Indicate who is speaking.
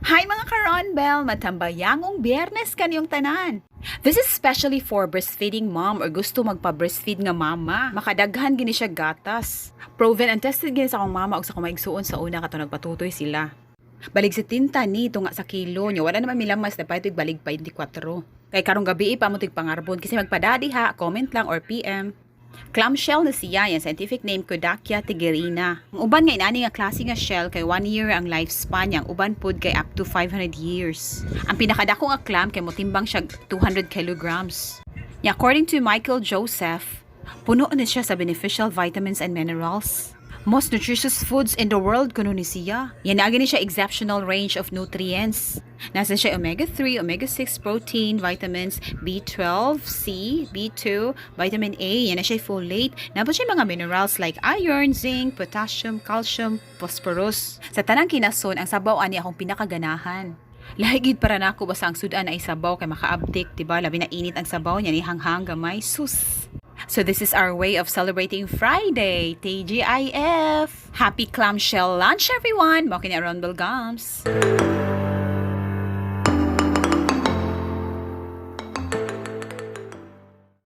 Speaker 1: Hi mga ka-Ronbel! Matambayangong biyernes kaniyong tanan. This is especially for breastfeeding mom or gusto magpa-breastfeed nga mama. Makadaghan gini siya gatas. Proven and tested gini sa akong mama o sa akong maigsuon sa una kato nagpatutoy sila. Balig sa tinta ni tunga sa kilo niya. Wala naman milamas na pwede balig 24. Kay karong gabi pamutig pangarbon kasi magpadadi ha, comment lang or PM. Clam shell na siya, yung scientific name Kodakia tigerina. Ang uban nga inani nga klase nga shell kay 1 year ang lifespan niya, ang uban pod kay up to 500 years. Ang pinakadako nga clam kay motimbang siya 200 kilograms. According to Michael Joseph, puno na siya sa beneficial vitamins and minerals. Most nutritious foods in the world kuno ni siya. Yan na gani siya exceptional range of nutrients. Nasa siya omega-3, omega-6 protein, vitamins B12, C, B2, vitamin A, yan na siya folate. Napa siya mga minerals like iron, zinc, potassium, calcium, phosphorus. Sa tanang kinason, ang sabaw ani akong pinakaganahan. Lahigid para nako basta ang sudan ay sabaw kay makaabdik, diba? Labi na init ang sabaw niya ni hanghang gamay. Sus! So this is our way of celebrating Friday, TGIF! Happy clam shell lunch everyone! Mao kini Ronbel Gums!